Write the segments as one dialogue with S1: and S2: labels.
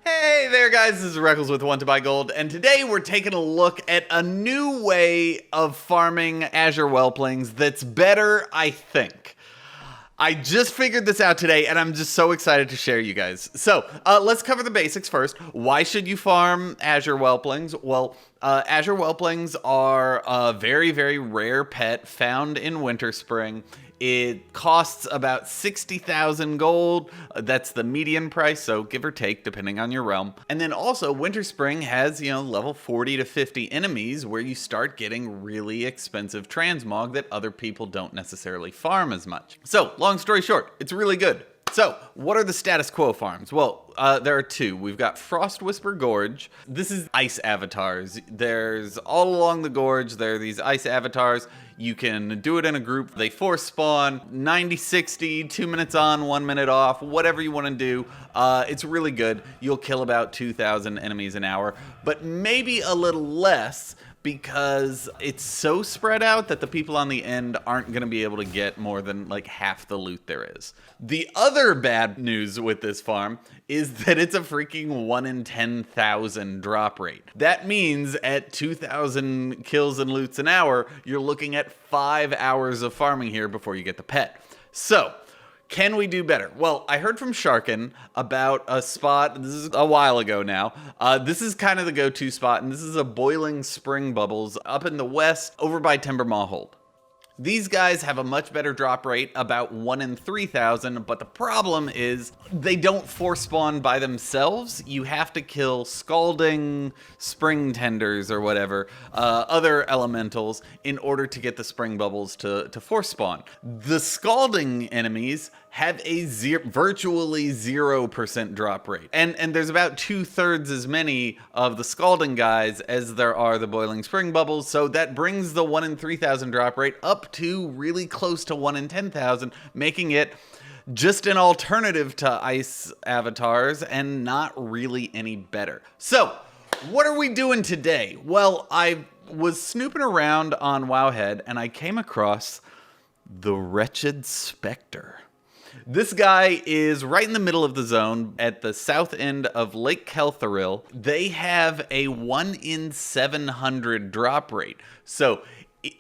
S1: Hey there guys, this is Reckles with WTBGold, and today we're taking a look at a new way of farming Azure Whelplings that's better, I think. I just figured this out today, and I'm just so excited to share you guys. So, let's cover the basics first. Why should you farm Azure Whelplings? Well, Azure Whelplings are a very, very rare pet found in Winterspring. It costs about 60,000 gold. That's the median price, so give or take, depending on your realm. And then also, Winterspring has, level 40 to 50 enemies where you start getting really expensive transmog that other people don't necessarily farm as much. So, long story short, it's really good. So, what are the status quo farms? Well, there are two. We've got Frost Whisper Gorge. This is ice avatars. There's all along the gorge, there are these ice avatars. You can do it in a group. They force spawn, 90-60, 2 minutes on, 1 minute off, whatever you want to do. It's really good. You'll kill about 2,000 enemies an hour, but maybe a little less because it's so spread out that the people on the end aren't going to be able to get more than like half the loot there is. The other bad news with this farm is that it's a freaking 1 in 10,000 drop rate. That means at 2,000 kills and loots an hour, you're looking at 5 hours of farming here before you get the pet. So, can we do better? Well, I heard from Sharkin about a spot, this is a while ago now, this is kind of the go-to spot, and this is a Boiling Spring Bubbles up in the west over by Timbermaw Hold. These guys have a much better drop rate, about 1 in 3,000, but the problem is they don't force spawn by themselves. You have to kill Scalding, Spring Tenders, or whatever, other elementals in order to get the Spring Bubbles to force spawn. The Scalding enemies have a virtually 0% drop rate. And there's about 2/3 as many of the Scalding guys as there are the Boiling Spring Bubbles, so that brings the 1 in 3,000 drop rate up to really close to 1 in 10,000, making it just an alternative to ice avatars and not really any better. So, what are we doing today? Well, I was snooping around on Wowhead and I came across the Wretched Spectre. This guy is right in the middle of the zone at the south end of Lake Kelthoril. They have a 1 in 700 drop rate. So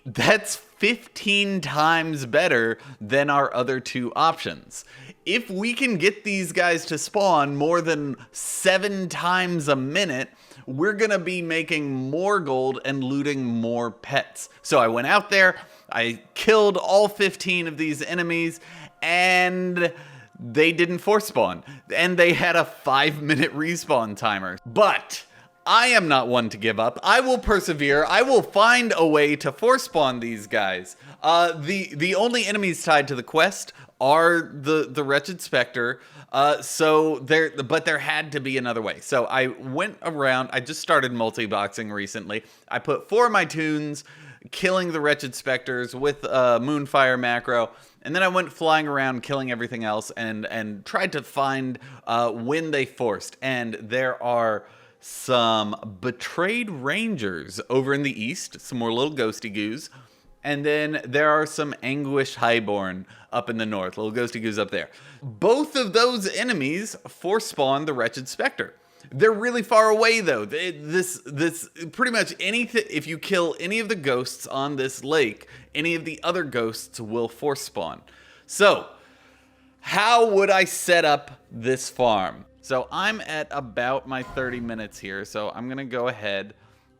S1: that's 15 times better than our other two options. If we can get these guys to spawn more than 7 times a minute, we're gonna be making more gold and looting more pets. So I went out there, I killed all 15 of these enemies, and they didn't force spawn. And they had a 5-minute respawn timer. But I am not one to give up. I will persevere. I will find a way to force spawn these guys. The only enemies tied to the quest are the Wretched Spectre. But there had to be another way. So I went around. I just started multi-boxing recently. I put 4 of my tunes killing the Wretched Spectres with a Moonfire macro. And then I went flying around killing everything else and tried to find when they forced. And there are some Betrayed Rangers over in the east, some more little ghosty goos. And then there are some Anguish Highborn up in the north, little ghosty goos up there. Both of those enemies force spawn the Wretched Spectre. They're really far away though. This pretty much anything, if you kill any of the ghosts on this lake, any of the other ghosts will force spawn. So, how would I set up this farm? So I'm at about my 30 minutes here, so I'm gonna go ahead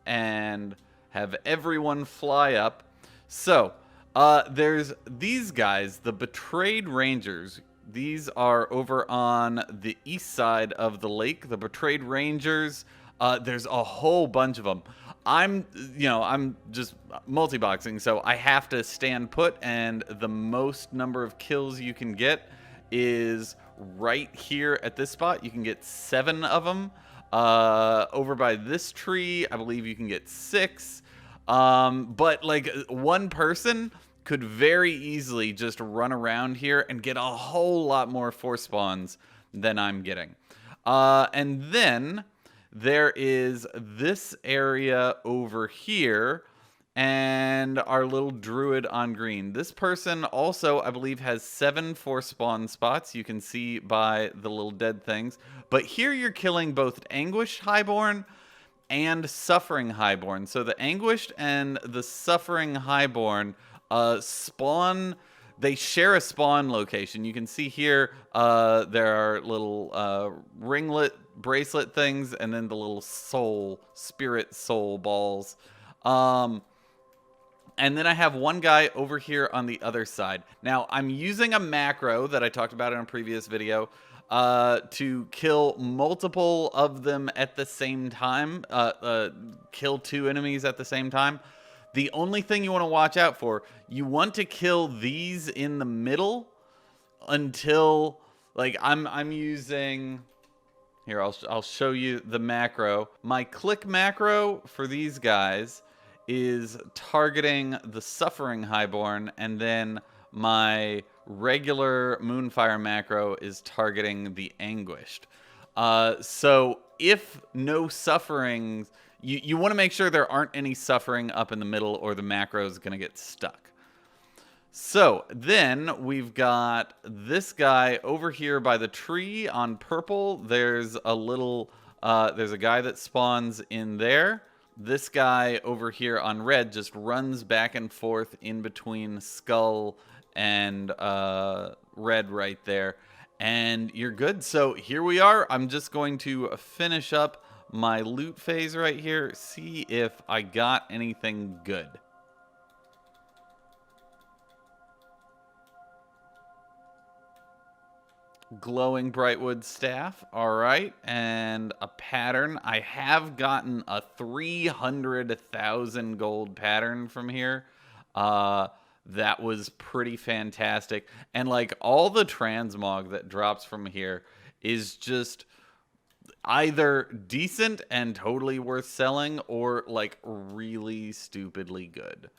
S1: and have everyone fly up. So, there's these guys, the Betrayed Rangers. These are over on the east side of the lake, the Betrayed Rangers. There's a whole bunch of them. I'm just multi-boxing, so I have to stand put, and the most number of kills you can get is right here at this spot. You can get 7 of them. Over by this tree, I believe you can get 6. But like one person could very easily just run around here and get a whole lot more force spawns than I'm getting. And then there is this area over here and our little druid on green. This person also, I believe, has 7 for spawn spots. You can see by the little dead things. But here you're killing both Anguished Highborn and Suffering Highborn. So the Anguished and the Suffering Highborn spawn. They share a spawn location. You can see here there are little ringlet bracelet things, and then the little spirit soul balls. And then I have one guy over here on the other side. Now, I'm using a macro that I talked about in a previous video to kill multiple of them at the same time. Kill 2 enemies at the same time. The only thing you want to watch out for, you want to kill these in the middle until, like, I'm using... Here, I'll show you the macro. My click macro for these guys is targeting the Suffering Highborn, and then my regular Moonfire macro is targeting the Anguished. So if no Suffering, you want to make sure there aren't any Suffering up in the middle, or the macro is going to get stuck. So then we've got this guy over here by the tree on purple. There's a little, there's a guy that spawns in there. This guy over here on red just runs back and forth in between skull and red right there. And you're good. So here we are. I'm just going to finish up my loot phase right here. See if I got anything good. Glowing Brightwood staff, all right, and a pattern. I have gotten a 300,000 gold pattern from here. That was pretty fantastic, and like all the transmog that drops from here is just either decent and totally worth selling, or like really stupidly good.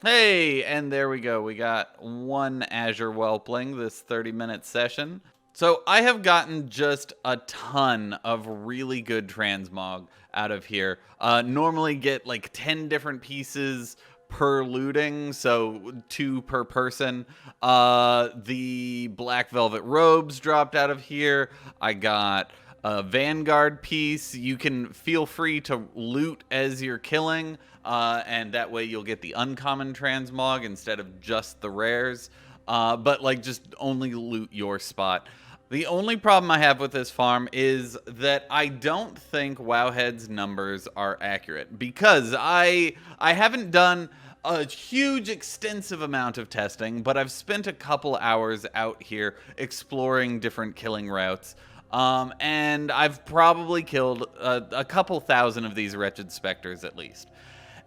S1: Hey, and there we go. We got 1 Azure Whelpling this 30-minute session. So I have gotten just a ton of really good transmog out of here. Normally get like 10 different pieces per looting, so 2 per person. The Black Velvet Robes dropped out of here. I got a Vanguard piece. You can feel free to loot as you're killing, and that way you'll get the uncommon transmog instead of just the rares. But like, just only loot your spot. The only problem I have with this farm is that I don't think Wowhead's numbers are accurate, because I haven't done a huge extensive amount of testing, but I've spent a couple hours out here exploring different killing routes. And I've probably killed a couple thousand of these wretched specters at least.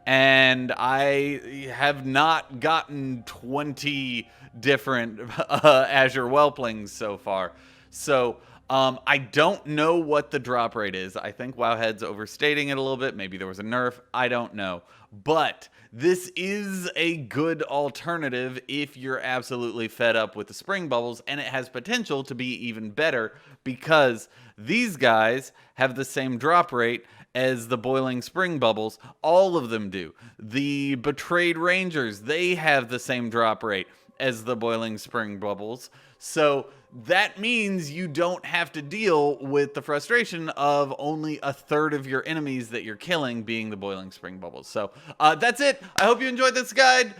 S1: And I have not gotten 20 different Azure Whelplings so far. So I don't know what the drop rate is. I think Wowhead's overstating it a little bit. Maybe there was a nerf. I don't know. But this is a good alternative if you're absolutely fed up with the spring bubbles, and it has potential to be even better because these guys have the same drop rate as the boiling spring bubbles. All of them do. The betrayed rangers, they have the same drop rate as the boiling spring bubbles. So that means you don't have to deal with the frustration of only a third of your enemies that you're killing being the boiling spring bubbles. So that's it. I hope you enjoyed this guide.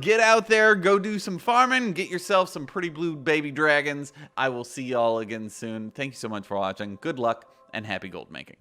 S1: Get out there, go do some farming, get yourself some pretty blue baby dragons. I will see y'all again soon. Thank you so much for watching. Good luck and happy gold making.